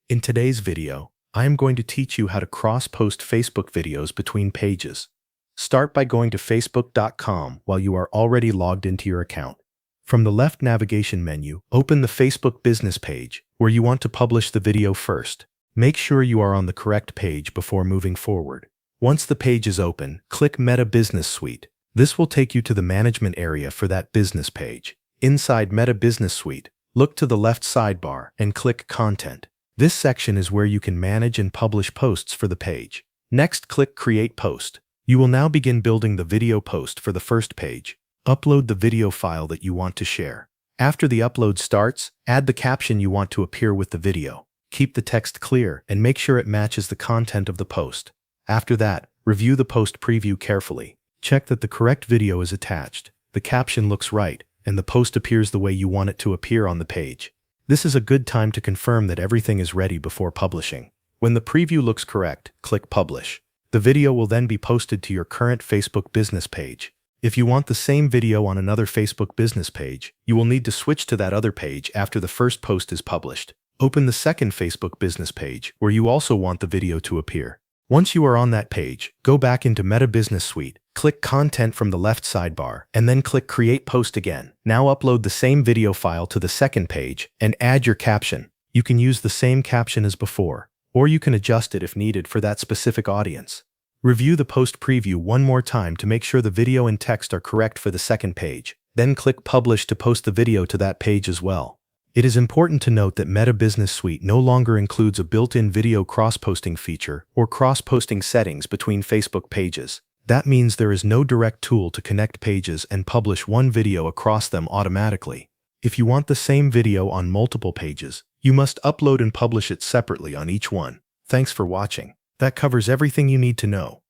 In today's video, I am going to teach you how to cross-post Facebook videos between pages. Start by going to facebook.com while you are already logged into your account. From the left navigation menu, open the Facebook business page where you want to publish the video first. Make sure you are on the correct page before moving forward. Once the page is open, click Meta Business Suite. This will take you to the management area for that business page. Inside Meta Business Suite, look to the left sidebar and click Content. This section is where you can manage and publish posts for the page. Next, click Create Post. You will now begin building the video post for the first page. Upload the video file that you want to share. After the upload starts, add the caption you want to appear with the video. Keep the text clear and make sure it matches the content of the post. After that, review the post preview carefully. Check that the correct video is attached, the caption looks right, and the post appears the way you want it to appear on the page. This is a good time to confirm that everything is ready before publishing. When the preview looks correct, click Publish. The video will then be posted to your current Facebook business page. If you want the same video on another Facebook business page, you will need to switch to that other page after the first post is published. Open the second Facebook business page where you also want the video to appear. Once you are on that page, go back into Meta Business Suite, click Content from the left sidebar, and then click Create Post again. Now upload the same video file to the second page and add your caption. You can use the same caption as before, or you can adjust it if needed for that specific audience. Review the post preview one more time to make sure the video and text are correct for the second page. Then click Publish to post the video to that page as well. It is important to note that Meta Business Suite no longer includes a built-in video cross-posting feature or cross-posting settings between Facebook pages. That means there is no direct tool to connect pages and publish one video across them automatically. If you want the same video on multiple pages, you must upload and publish it separately on each one. Thanks for watching. That covers everything you need to know.